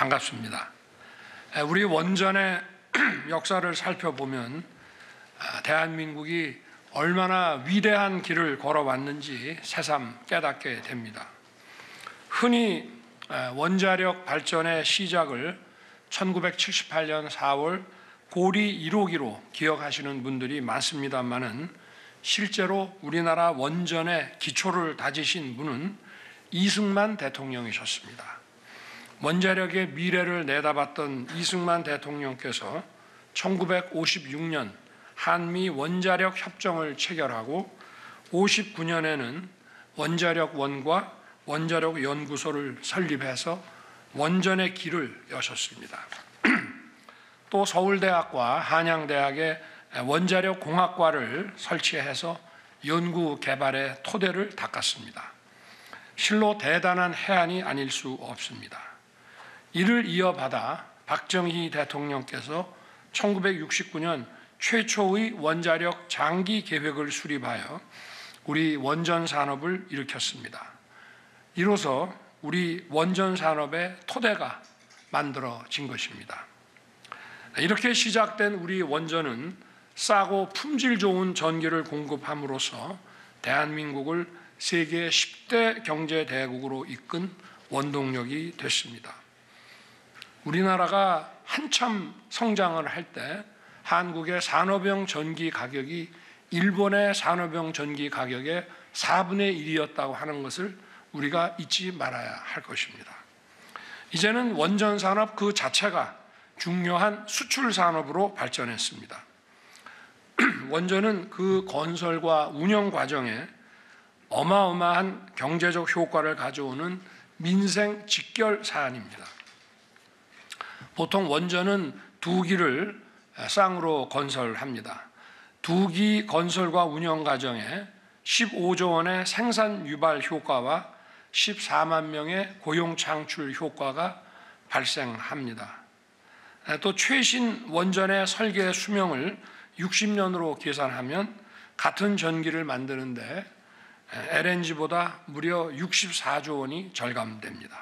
반갑습니다. 우리 원전의 역사를 살펴보면 대한민국이 얼마나 위대한 길을 걸어왔는지 새삼 깨닫게 됩니다. 흔히 원자력 발전의 시작을 1978년 4월 고리 1호기로 기억하시는 분들이 많습니다만은 실제로 우리나라 원전의 기초를 다지신 분은 이승만 대통령이셨습니다. 원자력의 미래를 내다봤던 이승만 대통령께서 1956년 한미 원자력 협정을 체결하고 59년에는 원자력원과 원자력연구소를 설립해서 원전의 길을 여셨습니다. 또 서울대학과 한양대학의 원자력공학과를 설치해서 연구 개발의 토대를 닦았습니다. 실로 대단한 해안이 아닐 수 없습니다. 이를 이어받아 박정희 대통령께서 1969년 최초의 원자력 장기 계획을 수립하여 우리 원전 산업을 일으켰습니다. 이로써 우리 원전 산업의 토대가 만들어진 것입니다. 이렇게 시작된 우리 원전은 싸고 품질 좋은 전기를 공급함으로써 대한민국을 세계 10대 경제대국으로 이끈 원동력이 됐습니다. 우리나라가 한참 성장을 할 때 한국의 산업용 전기 가격이 일본의 산업용 전기 가격의 4분의 1이었다고 하는 것을 우리가 잊지 말아야 할 것입니다. 이제는 원전 산업 그 자체가 중요한 수출 산업으로 발전했습니다. 원전은 그 건설과 운영 과정에 어마어마한 경제적 효과를 가져오는 민생 직결 사안입니다. 보통 원전은 2기를 쌍으로 건설합니다. 2기 건설과 운영 과정에 15조 원의 생산 유발 효과와 14만 명의 고용 창출 효과가 발생합니다. 또 최신 원전의 설계 수명을 60년으로 계산하면 같은 전기를 만드는데 LNG보다 무려 64조 원이 절감됩니다.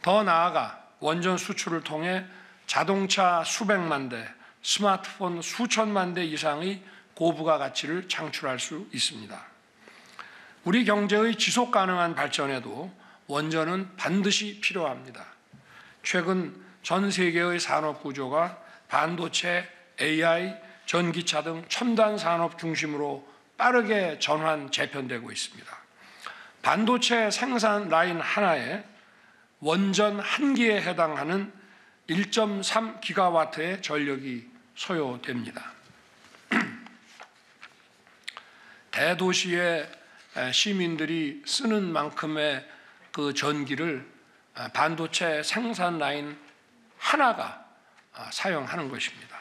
더 나아가 원전 수출을 통해 자동차 수백만 대, 스마트폰 수천만 대 이상의 고부가 가치를 창출할 수 있습니다. 우리 경제의 지속 가능한 발전에도 원전은 반드시 필요합니다. 최근 전 세계의 산업 구조가 반도체, AI, 전기차 등 첨단 산업 중심으로 빠르게 전환 재편되고 있습니다. 반도체 생산 라인 하나에 원전 1기에 해당하는 1.3기가와트의 전력이 소요됩니다. 대도시의 시민들이 쓰는 만큼의 그 전기를 반도체 생산 라인 하나가 사용하는 것입니다.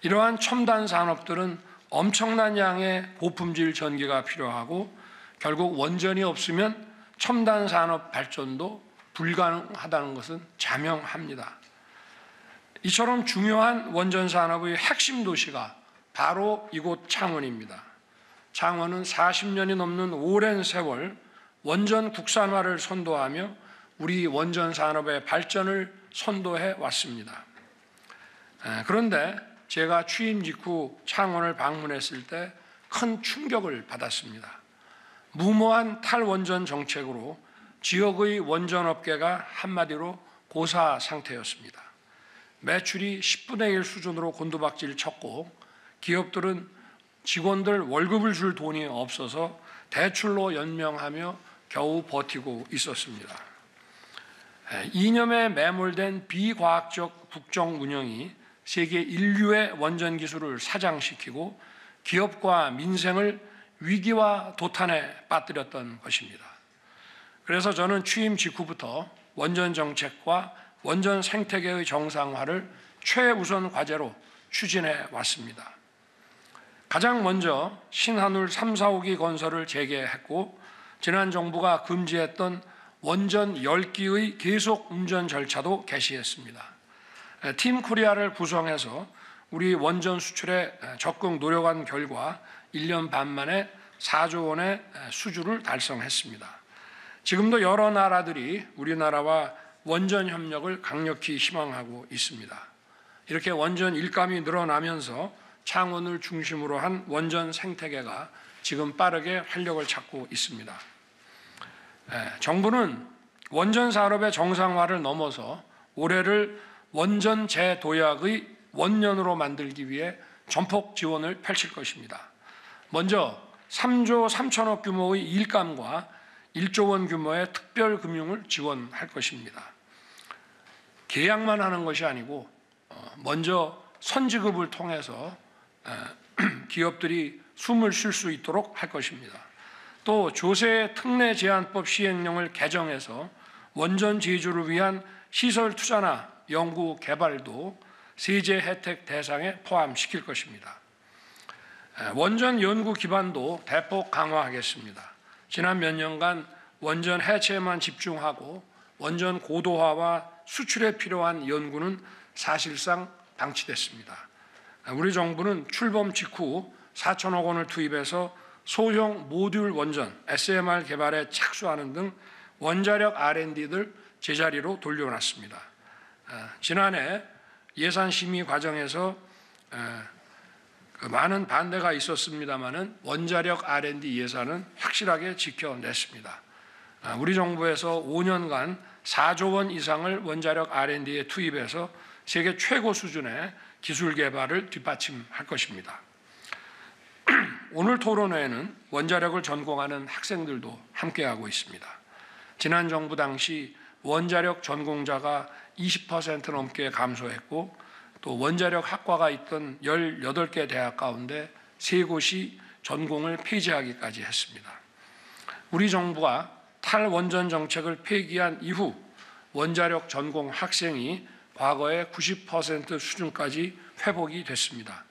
이러한 첨단 산업들은 엄청난 양의 고품질 전기가 필요하고 결국 원전이 없으면 첨단 산업 발전도 불가능하다는 것은 자명합니다. 이처럼 중요한 원전 산업의 핵심 도시가 바로 이곳 창원입니다. 창원은 40년이 넘는 오랜 세월 원전 국산화를 선도하며 우리 원전 산업의 발전을 선도해 왔습니다. 그런데 제가 취임 직후 창원을 방문했을 때 큰 충격을 받았습니다. 무모한 탈원전 정책으로 지역의 원전업계가 한마디로 고사 상태였습니다. 매출이 10분의 1 수준으로 곤두박질 쳤고 기업들은 직원들 월급을 줄 돈이 없어서 대출로 연명하며 겨우 버티고 있었습니다. 이념에 매몰된 비과학적 국정 운영이 세계 인류의 원전 기술을 사장시키고 기업과 민생을 위기와 도탄에 빠뜨렸던 것입니다. 그래서 저는 취임 직후부터 원전 정책과 원전 생태계의 정상화를 최우선 과제로 추진해 왔습니다. 가장 먼저 신한울 3, 4호기 건설을 재개했고 지난 정부가 금지했던 원전 10기의 계속 운전 절차도 개시했습니다. 팀 코리아를 구성해서 우리 원전 수출에 적극 노력한 결과 1년 반 만에 4조 원의 수주를 달성했습니다. 지금도 여러 나라들이 우리나라와 원전 협력을 강력히 희망하고 있습니다. 이렇게 원전 일감이 늘어나면서 창원을 중심으로 한 원전 생태계가 지금 빠르게 활력을 찾고 있습니다. 정부는 원전 산업의 정상화를 넘어서 올해를 원전 재도약의 원년으로 만들기 위해 전폭 지원을 펼칠 것입니다. 먼저 3조 3천억 규모의 일감과 1조 원 규모의 특별금융을 지원할 것입니다. 계약만 하는 것이 아니고 먼저 선지급을 통해서 기업들이 숨을 쉴 수 있도록 할 것입니다. 또 조세 특례 제한법 시행령을 개정해서 원전 제조를 위한 시설 투자나 연구 개발도 세제 혜택 대상에 포함시킬 것입니다. 원전 연구 기반도 대폭 강화하겠습니다. 지난 몇 년간 원전 해체에만 집중하고 원전 고도화와 수출에 필요한 연구는 사실상 방치됐습니다. 우리 정부는 출범 직후 4천억 원을 투입해서 소형 모듈 원전 SMR 개발에 착수하는 등 원자력 R&D들 제자리로 돌려놨습니다. 지난해 예산 심의 과정에서 많은 반대가 있었습니다마는 원자력 R&D 예산은 확실하게 지켜냈습니다. 우리 정부에서 5년간 4조 원 이상을 원자력 R&D에 투입해서 세계 최고 수준의 기술 개발을 뒷받침할 것입니다. 오늘 토론회에는 원자력을 전공하는 학생들도 함께하고 있습니다. 지난 정부 당시 원자력 전공자가 20% 넘게 감소했고 또 원자력 학과가 있던 18개 대학 가운데 3곳이 전공을 폐지하기까지 했습니다. 우리 정부가 탈원전 정책을 폐기한 이후 원자력 전공 학생이 과거의 90% 수준까지 회복이 됐습니다.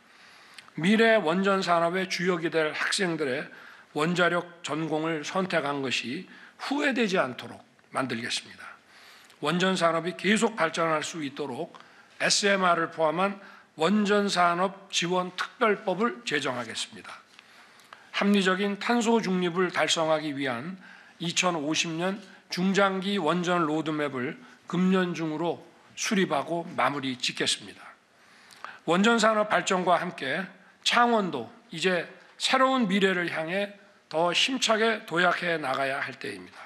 미래 원전 산업의 주역이 될 학생들의 원자력 전공을 선택한 것이 후회되지 않도록 만들겠습니다. 원전 산업이 계속 발전할 수 있도록 SMR을 포함한 원전산업 지원 특별법을 제정하겠습니다. 합리적인 탄소 중립을 달성하기 위한 2050년 중장기 원전 로드맵을 금년 중으로 수립하고 마무리 짓겠습니다. 원전산업 발전과 함께 창원도 이제 새로운 미래를 향해 더 힘차게 도약해 나가야 할 때입니다.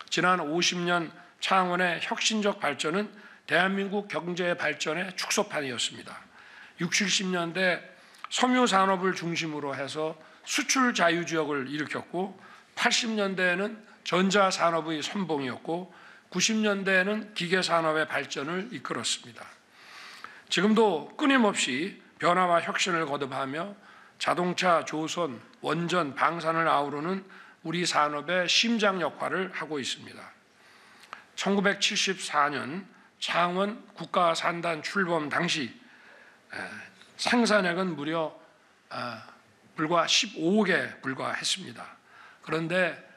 지난 50년 창원의 혁신적 발전은 대한민국 경제 발전의 축소판이었습니다. 60, 70년대 섬유 산업을 중심으로 해서 수출 자유지역을 일으켰고 80년대에는 전자산업의 선봉이었고 90년대에는 기계산업의 발전을 이끌었습니다. 지금도 끊임없이 변화와 혁신을 거듭하며 자동차, 조선, 원전, 방산을 아우르는 우리 산업의 심장 역할을 하고 있습니다. 1974년 창원 국가산단 출범 당시 생산액은 무려 불과 15억에 불과했습니다. 그런데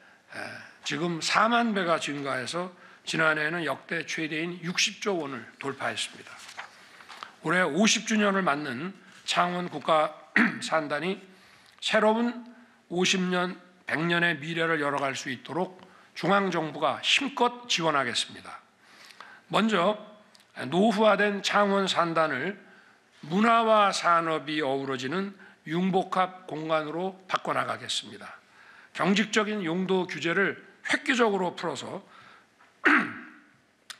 지금 4만 배가 증가해서 지난해에는 역대 최대인 60조 원을 돌파했습니다. 올해 50주년을 맞는 창원 국가산단이 새로운 50년, 100년의 미래를 열어갈 수 있도록 중앙정부가 힘껏 지원하겠습니다. 먼저 노후화된 창원 산단을 문화와 산업이 어우러지는 융복합 공간으로 바꿔나가겠습니다. 경직적인 용도 규제를 획기적으로 풀어서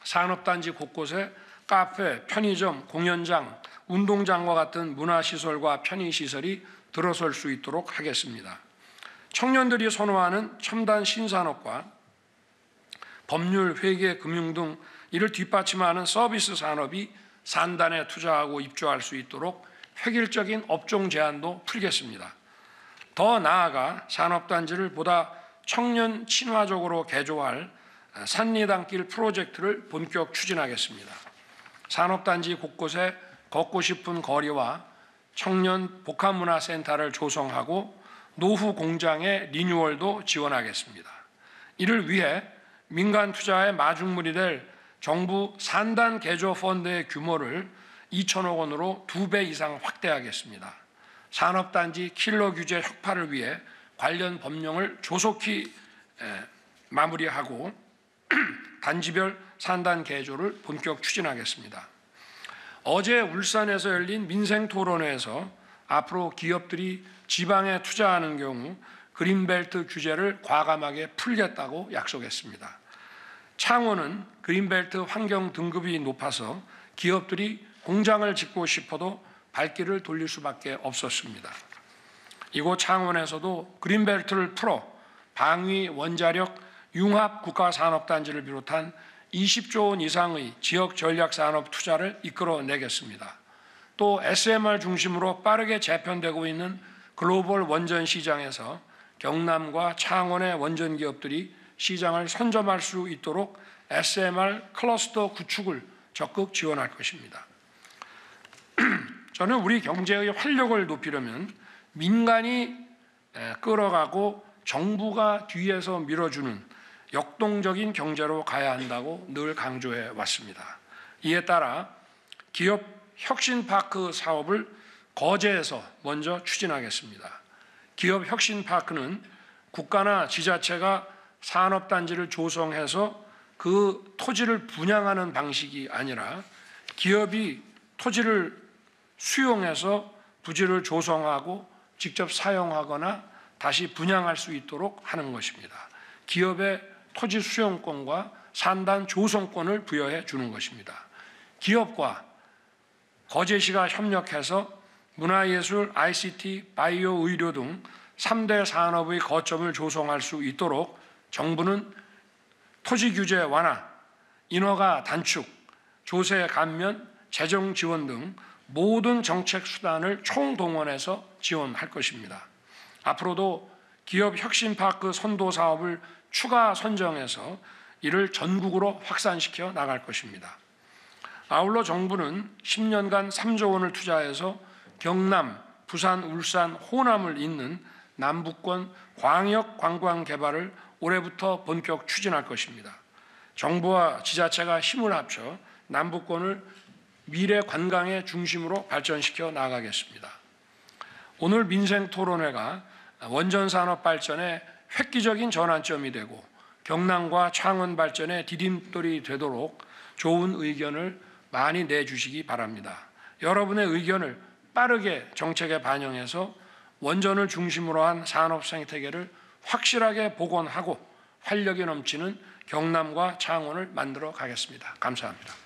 산업단지 곳곳에 카페, 편의점, 공연장, 운동장과 같은 문화시설과 편의시설이 들어설 수 있도록 하겠습니다. 청년들이 선호하는 첨단 신산업과 법률, 회계, 금융 등 이를 뒷받침하는 서비스 산업이 산단에 투자하고 입주할 수 있도록 획일적인 업종 제한도 풀겠습니다. 더 나아가 산업단지를 보다 청년 친화적으로 개조할 산리단길 프로젝트를 본격 추진하겠습니다. 산업단지 곳곳에 걷고 싶은 거리와 청년 복합문화센터를 조성하고 노후 공장의 리뉴얼도 지원하겠습니다. 이를 위해 민간 투자의 마중물이 될 정부 산단 개조 펀드의 규모를 2천억 원으로 2배 이상 확대하겠습니다. 산업단지 킬러 규제 혁파를 위해 관련 법령을 조속히 마무리하고 단지별 산단 개조를 본격 추진하겠습니다. 어제 울산에서 열린 민생토론회에서 앞으로 기업들이 지방에 투자하는 경우 그린벨트 규제를 과감하게 풀겠다고 약속했습니다. 창원은 그린벨트 환경 등급이 높아서 기업들이 공장을 짓고 싶어도 발길을 돌릴 수밖에 없었습니다. 이곳 창원에서도 그린벨트를 풀어 방위, 원자력, 융합 국가산업단지를 비롯한 20조 원 이상의 지역 전략산업 투자를 이끌어내겠습니다. 또 SMR 중심으로 빠르게 재편되고 있는 글로벌 원전 시장에서 경남과 창원의 원전 기업들이 시장을 선점할 수 있도록 SMR 클러스터 구축을 적극 지원할 것입니다. 저는 우리 경제의 활력을 높이려면 민간이 끌어가고 정부가 뒤에서 밀어주는 역동적인 경제로 가야 한다고 늘 강조해 왔습니다. 이에 따라 기업 혁신파크 사업을 거제에서 먼저 추진하겠습니다. 기업 혁신파크는 국가나 지자체가 산업단지를 조성해서 그 토지를 분양하는 방식이 아니라 기업이 토지를 수용해서 부지를 조성하고 직접 사용하거나 다시 분양할 수 있도록 하는 것입니다. 기업의 토지 수용권과 산단 조성권을 부여해 주는 것입니다. 기업과 거제시가 협력해서 문화예술, ICT, 바이오, 의료 등 3대 산업의 거점을 조성할 수 있도록 정부는 토지 규제 완화, 인허가 단축, 조세 감면, 재정 지원 등 모든 정책 수단을 총동원해서 지원할 것입니다. 앞으로도 기업 혁신파크 선도 사업을 추가 선정해서 이를 전국으로 확산시켜 나갈 것입니다. 아울러 정부는 10년간 3조 원을 투자해서 경남, 부산, 울산, 호남을 잇는 남북권 광역 관광 개발을 올해부터 본격 추진할 것입니다. 정부와 지자체가 힘을 합쳐 남북권을 미래 관광의 중심으로 발전시켜 나가겠습니다. 오늘 민생토론회가 원전산업 발전의 획기적인 전환점이 되고 경남과 창원 발전의 디딤돌이 되도록 좋은 의견을 많이 내주시기 바랍니다. 여러분의 의견을 빠르게 정책에 반영해서 원전을 중심으로 한 산업 생태계를 확실하게 복원하고 활력이 넘치는 경남과 창원을 만들어 가겠습니다. 감사합니다.